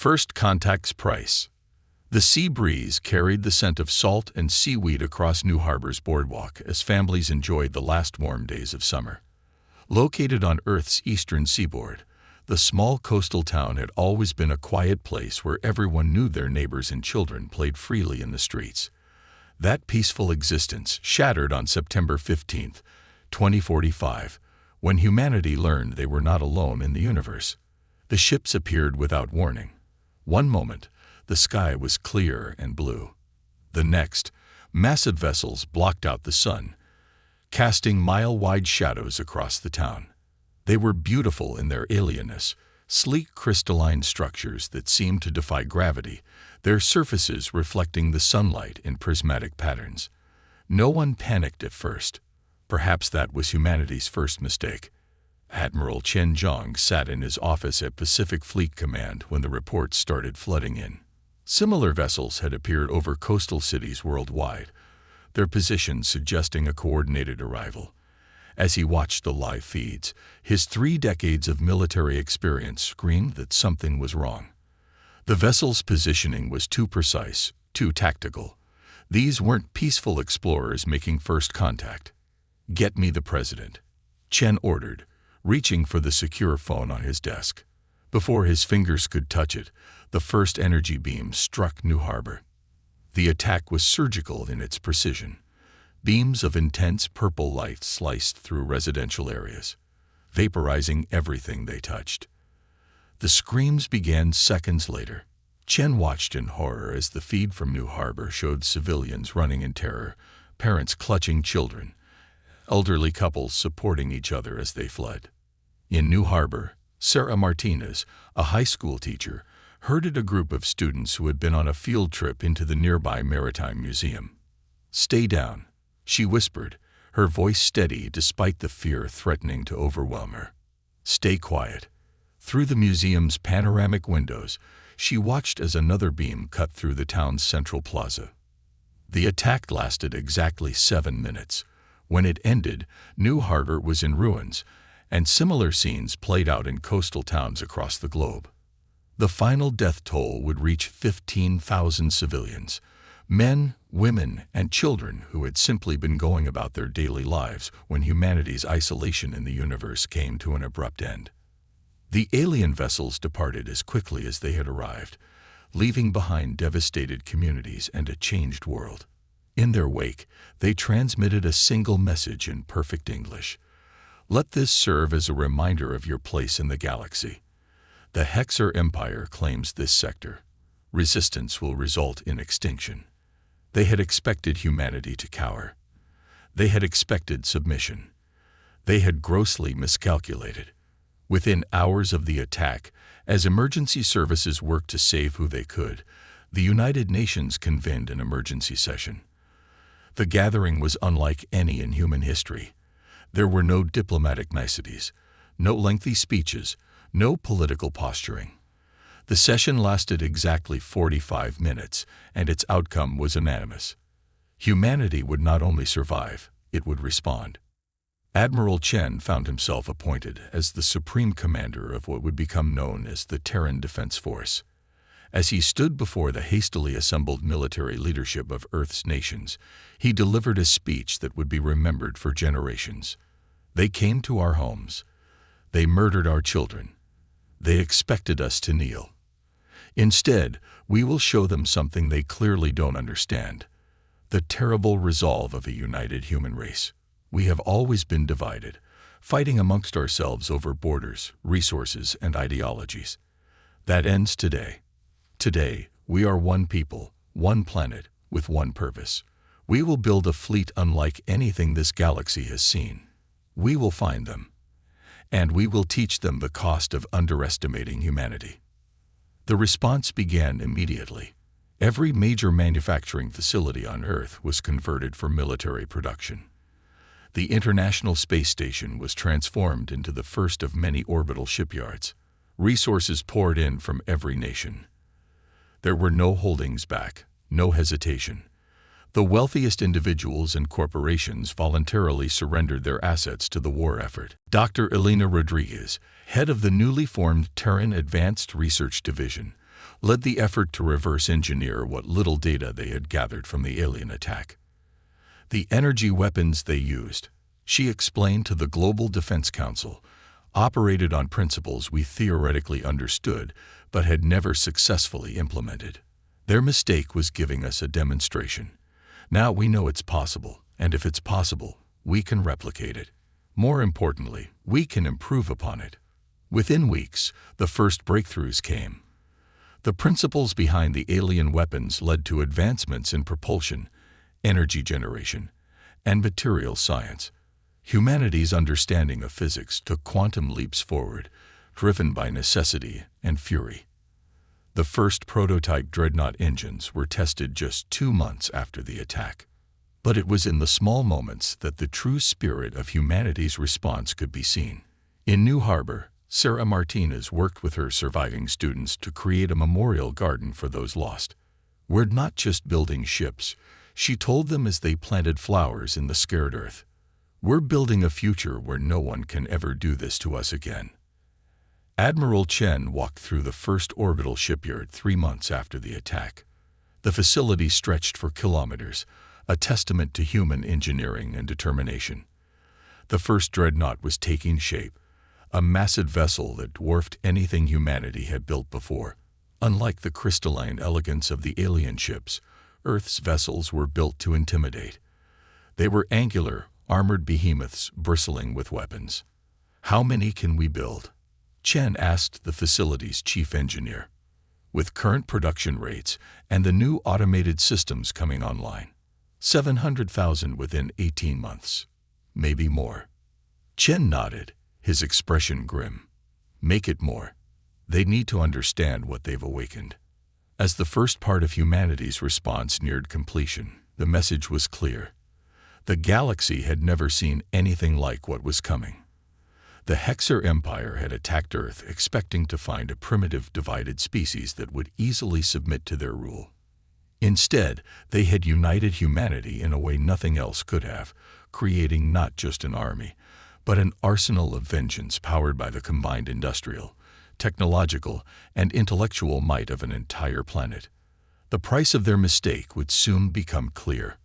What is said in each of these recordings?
First contact's price. The sea breeze carried the scent of salt and seaweed across New Harbor's boardwalk as families enjoyed the last warm days of summer. Located on Earth's eastern seaboard, the small coastal town had always been a quiet place where everyone knew their neighbors and children played freely in the streets. That peaceful existence shattered on September 15, 2045, when humanity learned they were not alone in the universe. The ships appeared without warning. One moment, the sky was clear and blue. The next, massive vessels blocked out the sun, casting mile-wide shadows across the town. They were beautiful in their alienness, sleek crystalline structures that seemed to defy gravity, their surfaces reflecting the sunlight in prismatic patterns. No one panicked at first. Perhaps that was humanity's first mistake. Admiral Chen Zhang sat in his office at Pacific Fleet Command when the reports started flooding in. Similar vessels had appeared over coastal cities worldwide, their positions suggesting a coordinated arrival. As he watched the live feeds, his 3 decades of military experience screamed that something was wrong. The vessel's positioning was too precise, too tactical. These weren't peaceful explorers making first contact. "Get me the president," Chen ordered, reaching for the secure phone on his desk. Before his fingers could touch it, the first energy beam struck New Harbor. The attack was surgical in its precision. Beams of intense purple light sliced through residential areas, vaporizing everything they touched. The screams began seconds later. Chen watched in horror as the feed from New Harbor showed civilians running in terror, parents clutching children, elderly couples supporting each other as they fled. In New Harbor, Sarah Martinez, a high school teacher, herded a group of students who had been on a field trip into the nearby Maritime Museum. "Stay down," she whispered, her voice steady despite the fear threatening to overwhelm her. "Stay quiet." Through the museum's panoramic windows, she watched as another beam cut through the town's central plaza. The attack lasted exactly 7 minutes. When it ended, New Harbor was in ruins, and similar scenes played out in coastal towns across the globe. The final death toll would reach 15,000 civilians, men, women, and children who had simply been going about their daily lives when humanity's isolation in the universe came to an abrupt end. The alien vessels departed as quickly as they had arrived, leaving behind devastated communities and a changed world. In their wake, they transmitted a single message in perfect English. "Let this serve as a reminder of your place in the galaxy. The Hexer Empire claims this sector. Resistance will result in extinction." They had expected humanity to cower. They had expected submission. They had grossly miscalculated. Within hours of the attack, as emergency services worked to save who they could, the United Nations convened an emergency session. The gathering was unlike any in human history. There were no diplomatic niceties, no lengthy speeches, no political posturing. The session lasted exactly 45 minutes, and its outcome was unanimous. Humanity would not only survive, it would respond. Admiral Chen found himself appointed as the supreme commander of what would become known as the Terran Defense Force. As he stood before the hastily assembled military leadership of Earth's nations, he delivered a speech that would be remembered for generations. "They came to our homes. They murdered our children. They expected us to kneel. Instead, we will show them something they clearly don't understand: the terrible resolve of a united human race. We have always been divided, fighting amongst ourselves over borders, resources, and ideologies. That ends today. Today, we are one people, one planet, with one purpose. We will build a fleet unlike anything this galaxy has seen. We will find them, and we will teach them the cost of underestimating humanity." The response began immediately. Every major manufacturing facility on Earth was converted for military production. The International Space Station was transformed into the first of many orbital shipyards. Resources poured in from every nation. There were no holdings back, no hesitation. The wealthiest individuals and corporations voluntarily surrendered their assets to the war effort. Dr. Elena Rodriguez, head of the newly formed Terran Advanced Research Division, led the effort to reverse engineer what little data they had gathered from the alien attack. The energy weapons they used, she explained to the Global Defense Council, operated on principles we theoretically understood but had never successfully implemented. Their mistake was giving us a demonstration. Now we know it's possible, and if it's possible, we can replicate it. More importantly, we can improve upon it. Within weeks, the first breakthroughs came. The principles behind the alien weapons led to advancements in propulsion, energy generation, and material science. Humanity's understanding of physics took quantum leaps forward, driven by necessity and fury. The first prototype Dreadnought engines were tested just 2 months after the attack. But it was in the small moments that the true spirit of humanity's response could be seen. In New Harbor, Sarah Martinez worked with her surviving students to create a memorial garden for those lost. "We're not just building ships," she told them as they planted flowers in the scared earth. "We're building a future where no one can ever do this to us again." Admiral Chen walked through the first orbital shipyard 3 months after the attack. The facility stretched for kilometers, a testament to human engineering and determination. The first dreadnought was taking shape, a massive vessel that dwarfed anything humanity had built before. Unlike the crystalline elegance of the alien ships, Earth's vessels were built to intimidate. They were angular, armored behemoths bristling with weapons. "How many can we build?" Chen asked the facility's chief engineer. "With current production rates and the new automated systems coming online, 700,000 within 18 months. Maybe more." Chen nodded, his expression grim. "Make it more. They need to understand what they've awakened." As the first part of humanity's response neared completion, the message was clear. The galaxy had never seen anything like what was coming. The HFY Empire had attacked Earth expecting to find a primitive divided species that would easily submit to their rule. Instead, they had united humanity in a way nothing else could have, creating not just an army, but an arsenal of vengeance powered by the combined industrial, technological, and intellectual might of an entire planet. The price of their mistake would soon become clear.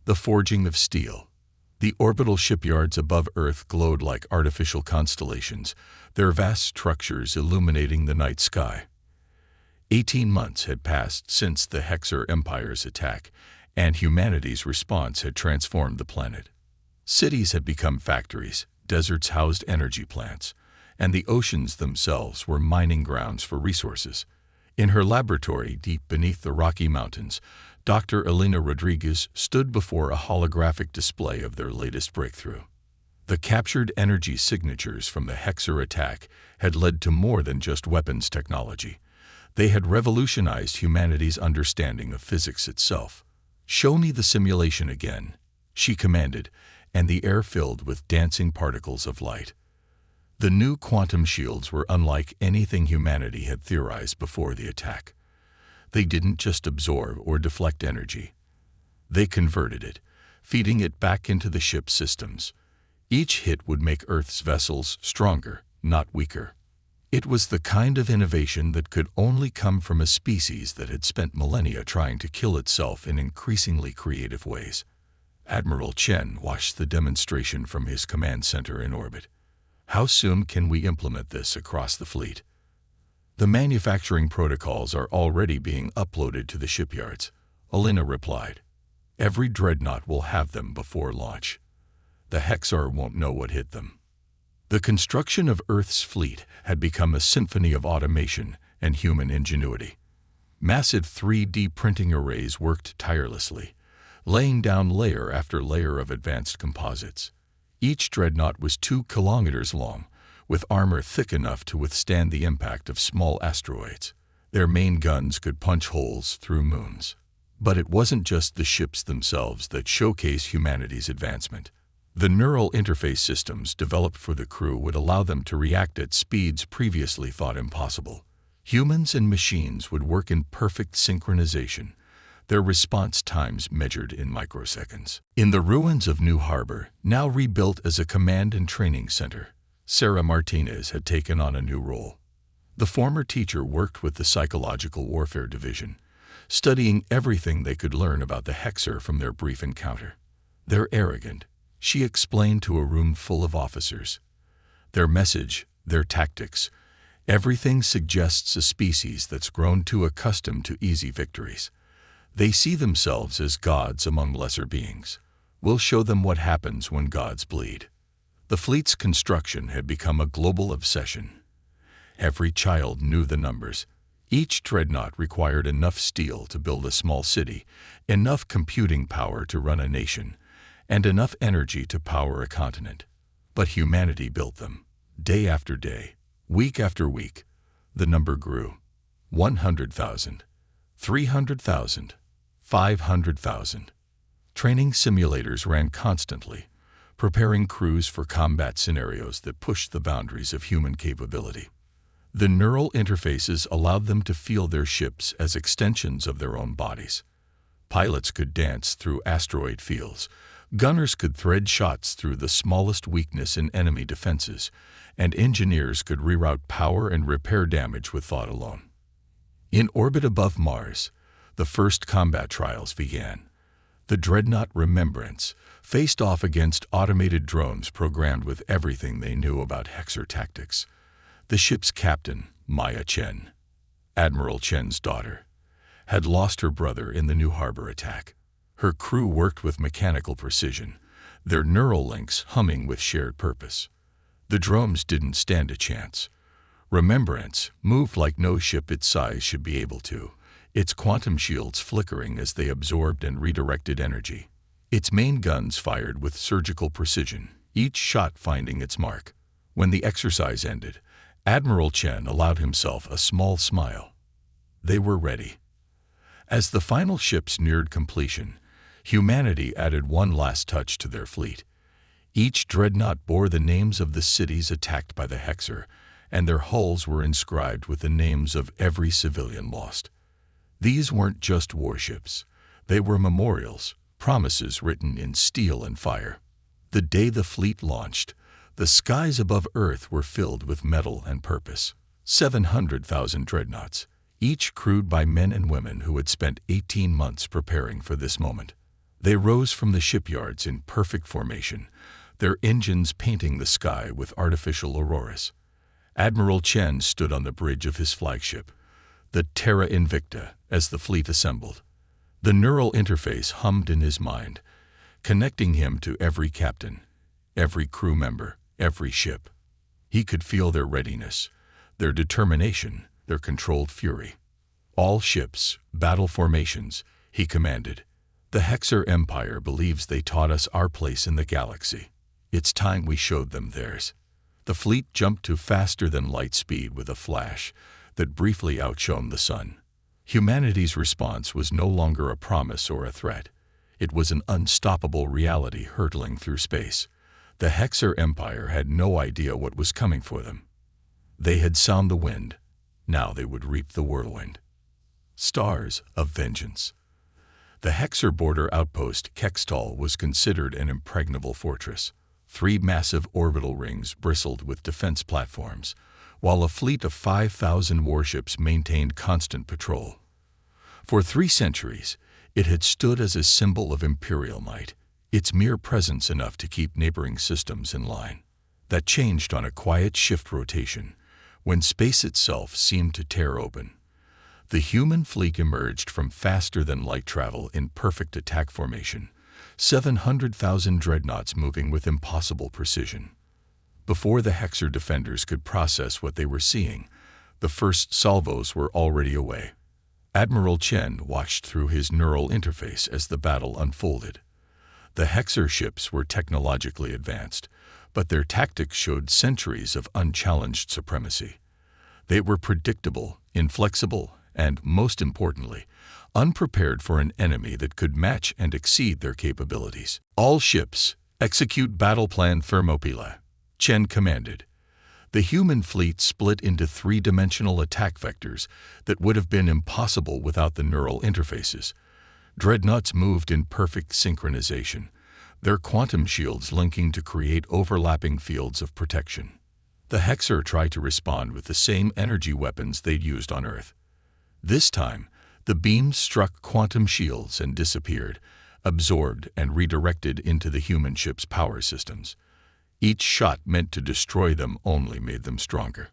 The forging of steel. The orbital shipyards above Earth glowed like artificial constellations, their vast structures illuminating the night sky. 18 months had passed since the HFY Empire's attack, and humanity's response had transformed the planet. Cities had become factories, deserts housed energy plants, and the oceans themselves were mining grounds for resources. In her laboratory deep beneath the Rocky Mountains, Dr. Elena Rodriguez stood before a holographic display of their latest breakthrough. The captured energy signatures from the HFY attack had led to more than just weapons technology. They had revolutionized humanity's understanding of physics itself. "Show me the simulation again," she commanded, and the air filled with dancing particles of light. The new quantum shields were unlike anything humanity had theorized before the attack. They didn't just absorb or deflect energy. They converted it, feeding it back into the ship's systems. Each hit would make Earth's vessels stronger, not weaker. It was the kind of innovation that could only come from a species that had spent millennia trying to kill itself in increasingly creative ways. Admiral Chen watched the demonstration from his command center in orbit. "How soon can we implement this across the fleet?" "The manufacturing protocols are already being uploaded to the shipyards," Elena replied. "Every dreadnought will have them before launch. The HFY won't know what hit them." The construction of Earth's fleet had become a symphony of automation and human ingenuity. Massive 3D printing arrays worked tirelessly, laying down layer after layer of advanced composites. Each dreadnought was 2 kilometers long, with armor thick enough to withstand the impact of small asteroids. Their main guns could punch holes through moons. But it wasn't just the ships themselves that showcased humanity's advancement. The neural interface systems developed for the crew would allow them to react at speeds previously thought impossible. Humans and machines would work in perfect synchronization, their response times measured in microseconds. In the ruins of New Harbor, now rebuilt as a command and training center, Sarah Martinez had taken on a new role. The former teacher worked with the Psychological Warfare Division, studying everything they could learn about the Hexer from their brief encounter. "They're arrogant," she explained to a room full of officers. "Their message, their tactics, everything suggests a species that's grown too accustomed to easy victories. They see themselves as gods among lesser beings. We'll show them what happens when gods bleed." The fleet's construction had become a global obsession. Every child knew the numbers. Each dreadnought required enough steel to build a small city, enough computing power to run a nation, and enough energy to power a continent. But humanity built them. Day after day, week after week, the number grew. 100,000, 300,000, 500,000. Training simulators ran constantly, preparing crews for combat scenarios that pushed the boundaries of human capability. The neural interfaces allowed them to feel their ships as extensions of their own bodies. Pilots could dance through asteroid fields, gunners could thread shots through the smallest weakness in enemy defenses, and engineers could reroute power and repair damage with thought alone. In orbit above Mars, the first combat trials began. The dreadnought Remembrance faced off against automated drones programmed with everything they knew about Hexer tactics. The ship's captain, Maya Chen, Admiral Chen's daughter, had lost her brother in the New Harbor attack. Her crew worked with mechanical precision, their neural links humming with shared purpose. The drones didn't stand a chance. Remembrance moved like no ship its size should be able to, its quantum shields flickering as they absorbed and redirected energy. Its main guns fired with surgical precision, each shot finding its mark. When the exercise ended, Admiral Chen allowed himself a small smile. They were ready. As the final ships neared completion, humanity added one last touch to their fleet. Each dreadnought bore the names of the cities attacked by the Hexer, and their hulls were inscribed with the names of every civilian lost. These weren't just warships. They were memorials, promises written in steel and fire. The day the fleet launched, the skies above Earth were filled with metal and purpose. 700,000 dreadnoughts, each crewed by men and women who had spent 18 months preparing for this moment. They rose from the shipyards in perfect formation, their engines painting the sky with artificial auroras. Admiral Chen stood on the bridge of his flagship, the Terra Invicta, as the fleet assembled. The neural interface hummed in his mind, connecting him to every captain, every crew member, every ship. He could feel their readiness, their determination, their controlled fury. "All ships, battle formations," he commanded. "The Hexer Empire believes they taught us our place in the galaxy. It's time we showed them theirs." The fleet jumped to faster-than-light speed with a flash that briefly outshone the sun. Humanity's response was no longer a promise or a threat. It was an unstoppable reality hurtling through space. The Hexer Empire had no idea what was coming for them. They had sown the wind. Now they would reap the whirlwind. Stars of vengeance. The Hexer border outpost Kextal was considered an impregnable fortress. 3 massive orbital rings bristled with defense platforms, while a fleet of 5,000 warships maintained constant patrol. For 3 centuries, it had stood as a symbol of imperial might, its mere presence enough to keep neighboring systems in line. That changed on a quiet shift rotation, when space itself seemed to tear open. The human fleet emerged from faster-than-light travel in perfect attack formation, 700,000 dreadnoughts moving with impossible precision. Before the Hexer defenders could process what they were seeing, the first salvos were already away. Admiral Chen watched through his neural interface as the battle unfolded. The Hexer ships were technologically advanced, but their tactics showed centuries of unchallenged supremacy. They were predictable, inflexible, and, most importantly, unprepared for an enemy that could match and exceed their capabilities. "All ships, execute battle plan Thermopylae," Chen commanded. The human fleet split into 3-dimensional attack vectors that would have been impossible without the neural interfaces. Dreadnoughts moved in perfect synchronization, their quantum shields linking to create overlapping fields of protection. The Hexer tried to respond with the same energy weapons they'd used on Earth. This time, the beams struck quantum shields and disappeared, absorbed and redirected into the human ship's power systems. Each shot meant to destroy them only made them stronger.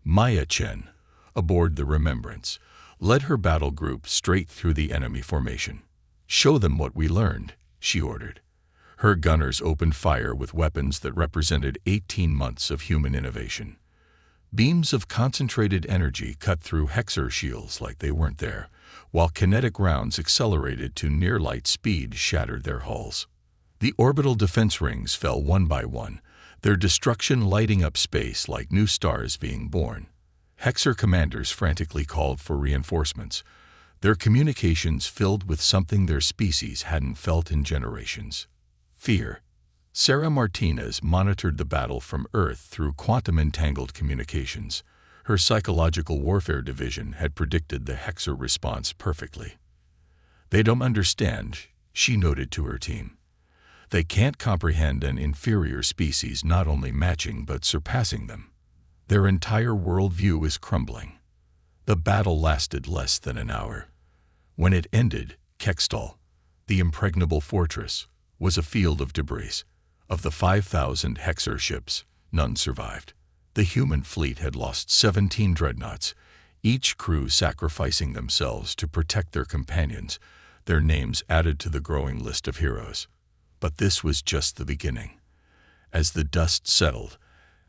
Maya Chen, aboard the Remembrance, led her battle group straight through the enemy formation. "Show them what we learned," she ordered. Her gunners opened fire with weapons that represented 18 months of human innovation. Beams of concentrated energy cut through Hexer shields like they weren't there, while kinetic rounds accelerated to near-light speed shattered their hulls. The orbital defense rings fell one by one, their destruction lighting up space like new stars being born. Hexer commanders frantically called for reinforcements, their communications filled with something their species hadn't felt in generations: fear. Sarah Martinez monitored the battle from Earth through quantum-entangled communications. Her psychological warfare division had predicted the Hexer response perfectly. "They don't understand," she noted to her team. "They can't comprehend an inferior species not only matching but surpassing them. Their entire worldview is crumbling." The battle lasted less than an hour. When it ended, Kextal, the impregnable fortress, was a field of debris. Of the 5,000 Hexer ships, none survived. The human fleet had lost 17 dreadnoughts, each crew sacrificing themselves to protect their companions, their names added to the growing list of heroes. But this was just the beginning. As the dust settled,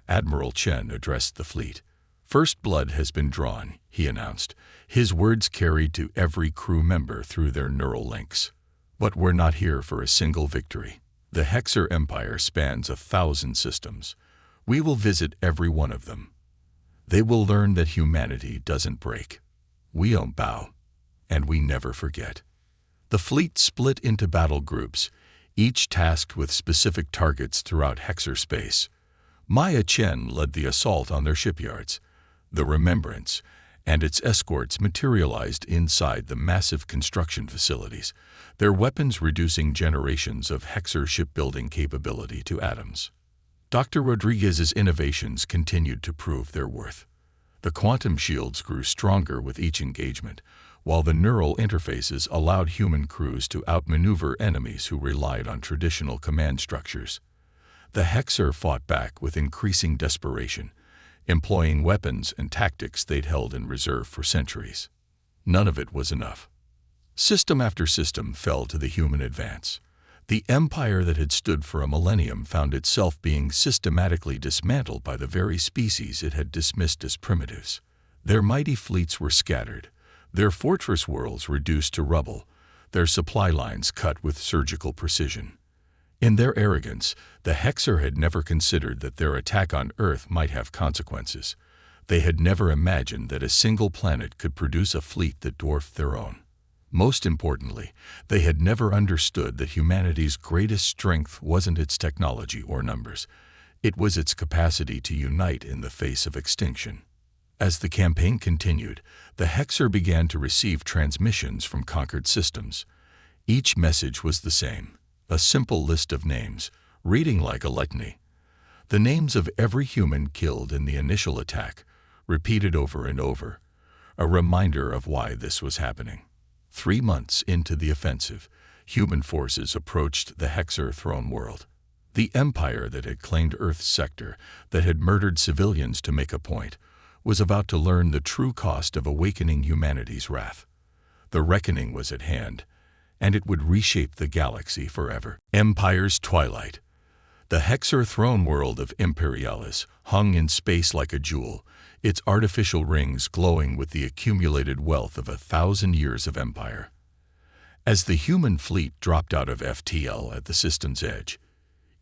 Admiral Chen addressed the fleet. "First blood has been drawn," he announced, his words carried to every crew member through their neural links. "But we're not here for a single victory. The Hexer Empire spans 1,000 systems. We will visit every one of them. They will learn that humanity doesn't break. We don't bow, and we never forget." The fleet split into battle groups, each tasked with specific targets throughout Hexer space. Maya Chen led the assault on their shipyards. The Remembrance and its escorts materialized inside the massive construction facilities, their weapons reducing generations of Hexer shipbuilding capability to atoms. Dr. Rodriguez's innovations continued to prove their worth. The quantum shields grew stronger with each engagement, while the neural interfaces allowed human crews to outmaneuver enemies who relied on traditional command structures. The Hexer fought back with increasing desperation, employing weapons and tactics they'd held in reserve for centuries. None of it was enough. System after system fell to the human advance. The empire that had stood for a millennium found itself being systematically dismantled by the very species it had dismissed as primitives. Their mighty fleets were scattered, their fortress worlds reduced to rubble, their supply lines cut with surgical precision. In their arrogance, the Hexer had never considered that their attack on Earth might have consequences. They had never imagined that a single planet could produce a fleet that dwarfed their own. Most importantly, they had never understood that humanity's greatest strength wasn't its technology or numbers. It was its capacity to unite in the face of extinction. As the campaign continued, the Hexer began to receive transmissions from conquered systems. Each message was the same: a simple list of names, reading like a litany. The names of every human killed in the initial attack, repeated over and over, a reminder of why this was happening. 3 months into the offensive, human forces approached the Hexer throne world. The empire that had claimed Earth's sector, that had murdered civilians to make a point, was about to learn the true cost of awakening humanity's wrath. The reckoning was at hand, and it would reshape the galaxy forever. Empire's twilight. The Hexer throne world of Imperialis hung in space like a jewel, its artificial rings glowing with the accumulated wealth of 1,000 years of empire. As the human fleet dropped out of FTL at the system's edge,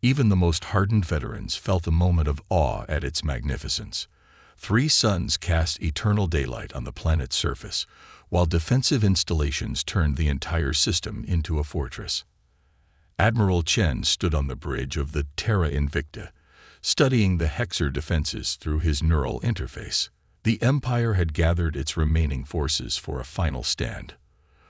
even the most hardened veterans felt a moment of awe at its magnificence. 3 suns cast eternal daylight on the planet's surface, while defensive installations turned the entire system into a fortress. Admiral Chen stood on the bridge of the Terra Invicta, studying the Hexer defenses through his neural interface. The Empire had gathered its remaining forces for a final stand.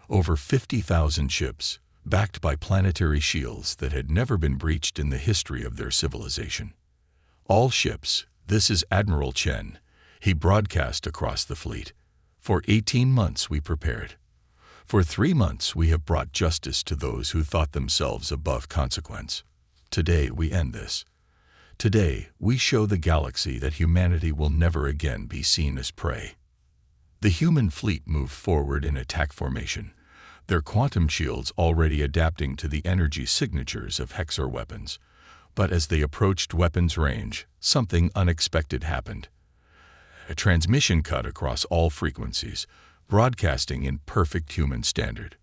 Over 50,000 ships, backed by planetary shields that had never been breached in the history of their civilization. All ships, "This is Admiral Chen," he broadcast across the fleet. "For 18 months we prepared. For 3 months we have brought justice to those who thought themselves above consequence. Today we end this. Today we show the galaxy that humanity will never again be seen as prey." The human fleet moved forward in attack formation, their quantum shields already adapting to the energy signatures of Hexar weapons. But as they approached weapons range, something unexpected happened. A transmission cut across all frequencies, broadcasting in perfect human standard.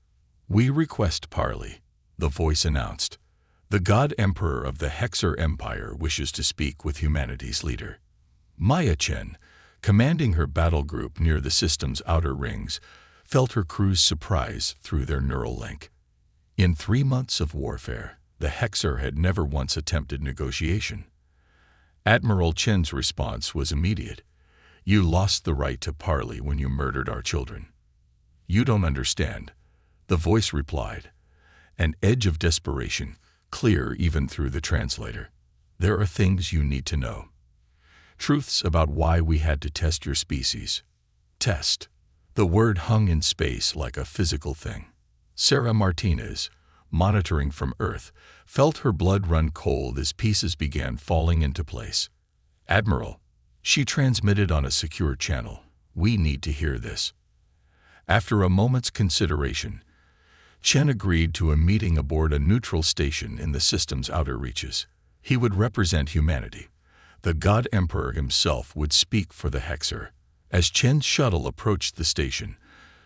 "We request parley," the voice announced. "The God Emperor of the Hexar Empire wishes to speak with humanity's leader." Maya Chen, commanding her battle group near the system's outer rings, felt her crew's surprise through their neural link. In 3 months of warfare, the Hexar had never once attempted negotiation. Admiral Chen's response was immediate. "You lost the right to parley when you murdered our children." "You don't understand," the voice replied, an edge of desperation, clear even through the translator. "There are things you need to know. Truths about why we had to test your species." Test. The word hung in space like a physical thing. Sarah Martinez, monitoring from Earth, felt her blood run cold as pieces began falling into place. "Admiral," she transmitted on a secure channel, "we need to hear this." After a moment's consideration, Chen agreed to a meeting aboard a neutral station in the system's outer reaches. He would represent humanity. The God Emperor himself would speak for the Hexar. As Chen's shuttle approached the station,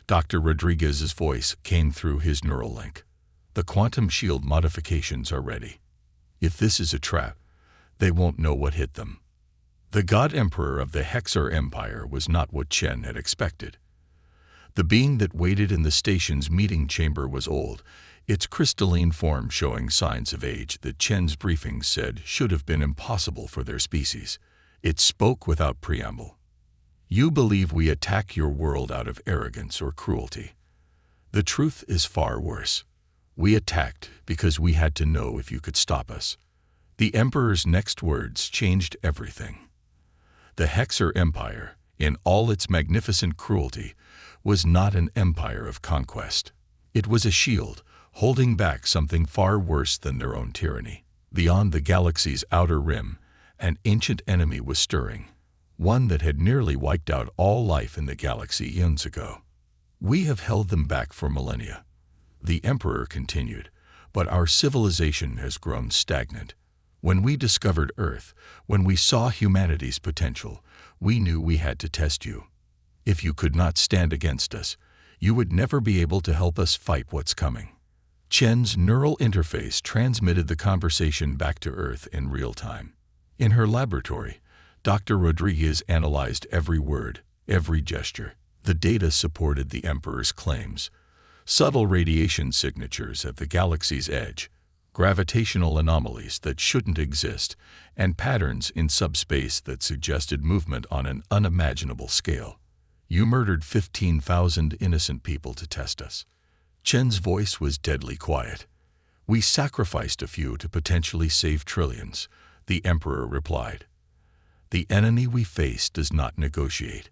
Dr. Rodriguez's voice came through his neural link. "The quantum shield modifications are ready. If this is a trap, they won't know what hit them." The God Emperor of the Hexar Empire was not what Chen had expected. The being that waited in the station's meeting chamber was old, its crystalline form showing signs of age that Chen's briefing said should have been impossible for their species. It spoke without preamble. "You believe we attack your world out of arrogance or cruelty. The truth is far worse. We attacked because we had to know if you could stop us." The Emperor's next words changed everything. The Hexar Empire, in all its magnificent cruelty, was not an empire of conquest. It was a shield, holding back something far worse than their own tyranny. Beyond the galaxy's outer rim, an ancient enemy was stirring, one that had nearly wiped out all life in the galaxy eons ago. "We have held them back for millennia," the Emperor continued, "but our civilization has grown stagnant. When we discovered Earth, when we saw humanity's potential, we knew we had to test you. If you could not stand against us, you would never be able to help us fight what's coming." Chen's neural interface transmitted the conversation back to Earth in real time. In her laboratory, Dr. Rodriguez analyzed every word, every gesture. The data supported the Emperor's claims. Subtle radiation signatures at the galaxy's edge, gravitational anomalies that shouldn't exist, and patterns in subspace that suggested movement on an unimaginable scale. "You murdered 15,000 innocent people to test us." Chen's voice was deadly quiet. "We sacrificed a few to potentially save trillions," the Emperor replied. "The enemy we face does not negotiate.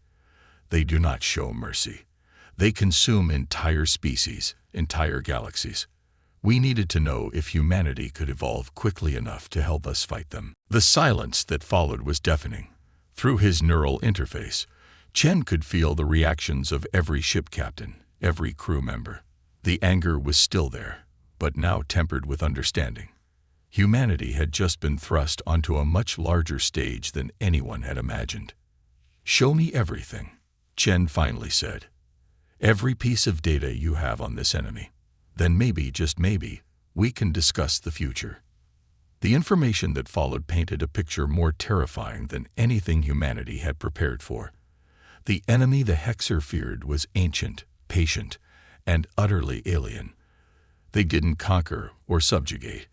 They do not show mercy. They consume entire species, entire galaxies. We needed to know if humanity could evolve quickly enough to help us fight them." The silence that followed was deafening. Through his neural interface, Chen could feel the reactions of every ship captain, every crew member. The anger was still there, but now tempered with understanding. Humanity had just been thrust onto a much larger stage than anyone had imagined. "Show me everything," Chen finally said. "Every piece of data you have on this enemy. Then maybe, just maybe, we can discuss the future." The information that followed painted a picture more terrifying than anything humanity had prepared for. The enemy the Hexar feared was ancient, patient, and utterly alien. They didn't conquer or subjugate.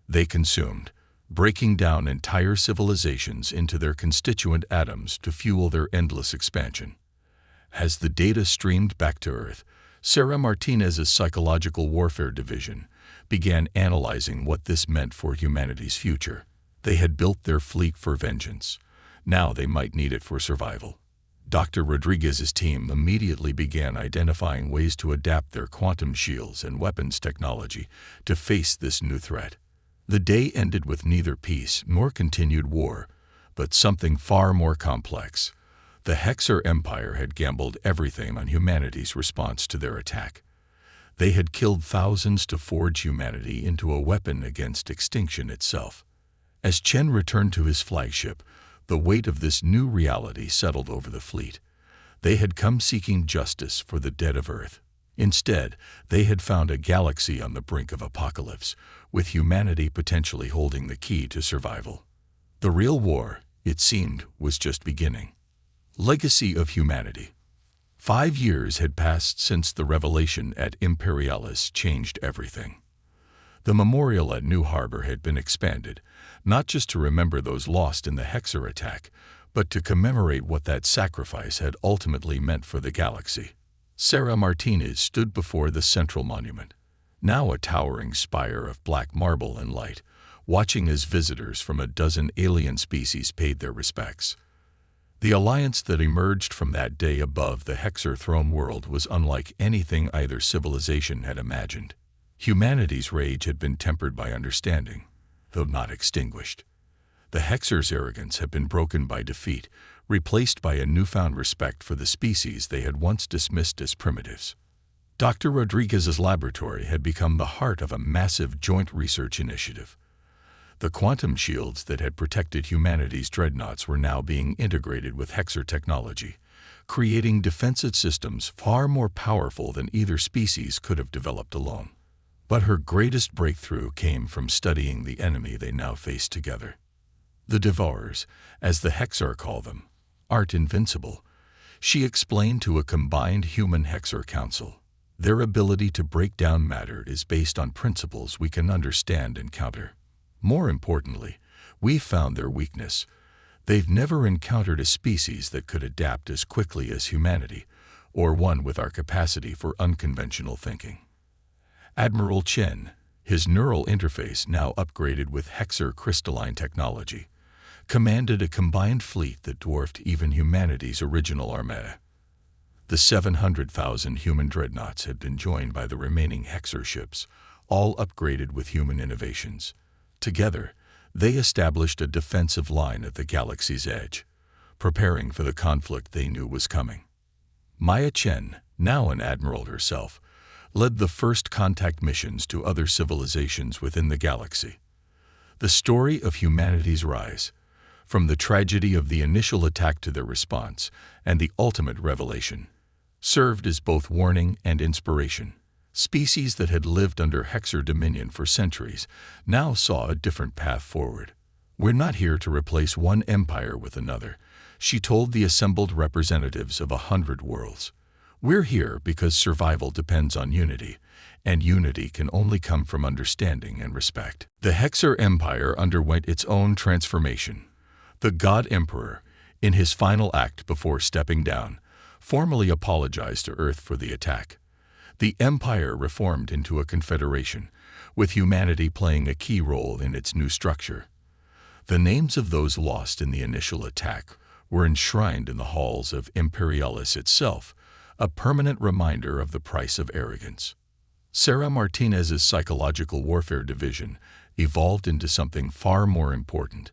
They consumed, breaking down entire civilizations into their constituent atoms to fuel their endless expansion. As the data streamed back to Earth, Sarah Martinez's Psychological Warfare Division began analyzing what this meant for humanity's future. They had built their fleet for vengeance. Now they might need it for survival. Dr. Rodriguez's team immediately began identifying ways to adapt their quantum shields and weapons technology to face this new threat. The day ended with neither peace nor continued war, but something far more complex. The Hexer Empire had gambled everything on humanity's response to their attack. They had killed thousands to forge humanity into a weapon against extinction itself. As Chen returned to his flagship, the weight of this new reality settled over the fleet. They had come seeking justice for the dead of Earth. Instead, they had found a galaxy on the brink of apocalypse, with humanity potentially holding the key to survival. The real war, it seemed, was just beginning. Legacy of humanity. 5 years had passed since the revelation at Imperialis changed everything. The memorial at New Harbor had been expanded, not just to remember those lost in the Hexer attack, but to commemorate what that sacrifice had ultimately meant for the galaxy. Sarah Martinez stood before the central monument, now a towering spire of black marble and light, watching as visitors from a dozen alien species paid their respects. The alliance that emerged from that day above the Hexer throne world was unlike anything either civilization had imagined. Humanity's rage had been tempered by understanding, though not extinguished. The Hexers' arrogance had been broken by defeat, replaced by a newfound respect for the species they had once dismissed as primitives. Dr. Rodriguez's laboratory had become the heart of a massive joint research initiative. The quantum shields that had protected humanity's dreadnoughts were now being integrated with Hexer technology, creating defensive systems far more powerful than either species could have developed alone. But her greatest breakthrough came from studying the enemy they now faced together. The Devourers, as the Hexer call them, aren't invincible, she explained to a combined human-Hexer council. Their ability to break down matter is based on principles we can understand and counter. More importantly, we've found their weakness. They've never encountered a species that could adapt as quickly as humanity, or one with our capacity for unconventional thinking. Admiral Chen, his neural interface now upgraded with Hexer crystalline technology, commanded a combined fleet that dwarfed even humanity's original armada. The 700,000 human dreadnoughts had been joined by the remaining Hexer ships, all upgraded with human innovations. Together, they established a defensive line at the galaxy's edge, preparing for the conflict they knew was coming. Maya Chen, now an admiral herself, led the first contact missions to other civilizations within the galaxy. The story of humanity's rise, from the tragedy of the initial attack to their response and the ultimate revelation, served as both warning and inspiration. Species that had lived under Hexer dominion for centuries now saw a different path forward. "We're not here to replace one empire with another," she told the assembled representatives of 100 worlds. "We're here because survival depends on unity, and unity can only come from understanding and respect." The Hexer Empire underwent its own transformation. The God Emperor, in his final act before stepping down, formally apologized to Earth for the attack. The Empire reformed into a confederation, with humanity playing a key role in its new structure. The names of those lost in the initial attack were enshrined in the halls of Imperialis itself, a permanent reminder of the price of arrogance. Sarah Martinez's psychological warfare division evolved into something far more important,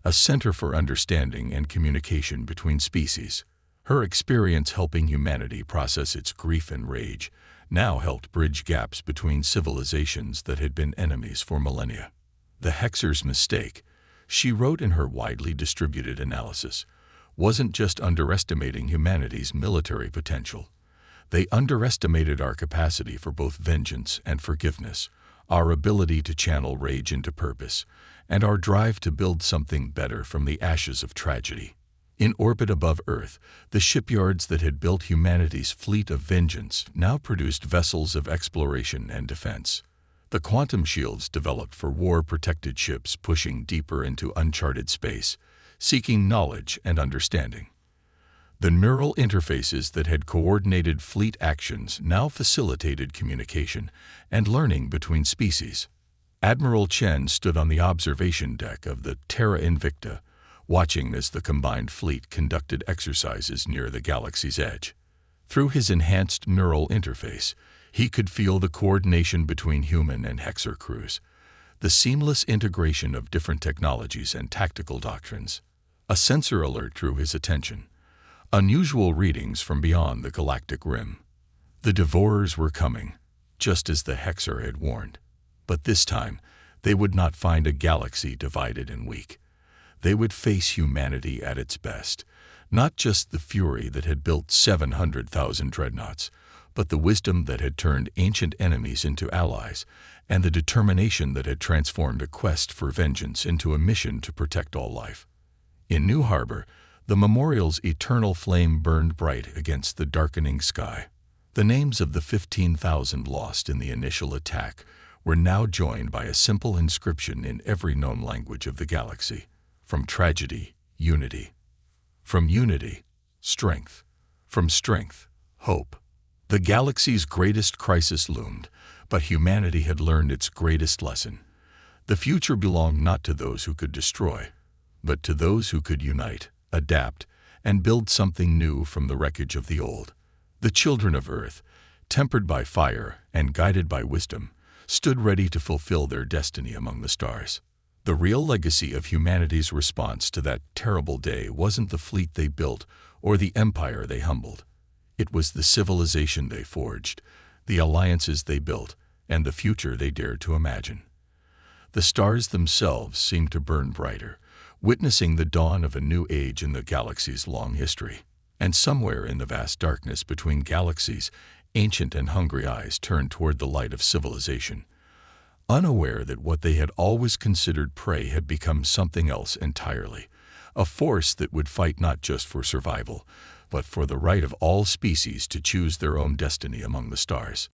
a center for understanding and communication between species. Her experience helping humanity process its grief and rage now helped bridge gaps between civilizations that had been enemies for millennia. The Hexer's mistake, she wrote in her widely distributed analysis, wasn't just underestimating humanity's military potential. They underestimated our capacity for both vengeance and forgiveness, our ability to channel rage into purpose, and our drive to build something better from the ashes of tragedy. In orbit above Earth, the shipyards that had built humanity's fleet of vengeance now produced vessels of exploration and defense. The quantum shields developed for war-protected ships pushing deeper into uncharted space, seeking knowledge and understanding. The neural interfaces that had coordinated fleet actions now facilitated communication and learning between species. Admiral Chen stood on the observation deck of the Terra Invicta, watching as the combined fleet conducted exercises near the galaxy's edge. Through his enhanced neural interface, he could feel the coordination between human and Hexer crews, the seamless integration of different technologies and tactical doctrines. A sensor alert drew his attention. Unusual readings from beyond the galactic rim. The Devourers were coming, just as the Hexer had warned. But this time, they would not find a galaxy divided and weak. They would face humanity at its best, not just the fury that had built 700,000 dreadnoughts, but the wisdom that had turned ancient enemies into allies, and the determination that had transformed a quest for vengeance into a mission to protect all life. In New Harbor, the memorial's eternal flame burned bright against the darkening sky. The names of the 15,000 lost in the initial attack were now joined by a simple inscription in every known language of the galaxy. From tragedy, unity. From unity, strength. From strength, hope. The galaxy's greatest crisis loomed, but humanity had learned its greatest lesson. The future belonged not to those who could destroy, but to those who could unite, adapt, and build something new from the wreckage of the old. The children of Earth, tempered by fire and guided by wisdom, stood ready to fulfill their destiny among the stars. The real legacy of humanity's response to that terrible day wasn't the fleet they built or the empire they humbled. It was the civilization they forged, the alliances they built, and the future they dared to imagine. The stars themselves seemed to burn brighter, witnessing the dawn of a new age in the galaxy's long history. And somewhere in the vast darkness between galaxies, ancient and hungry eyes turned toward the light of civilization, unaware that what they had always considered prey had become something else entirely, a force that would fight not just for survival, but for the right of all species to choose their own destiny among the stars.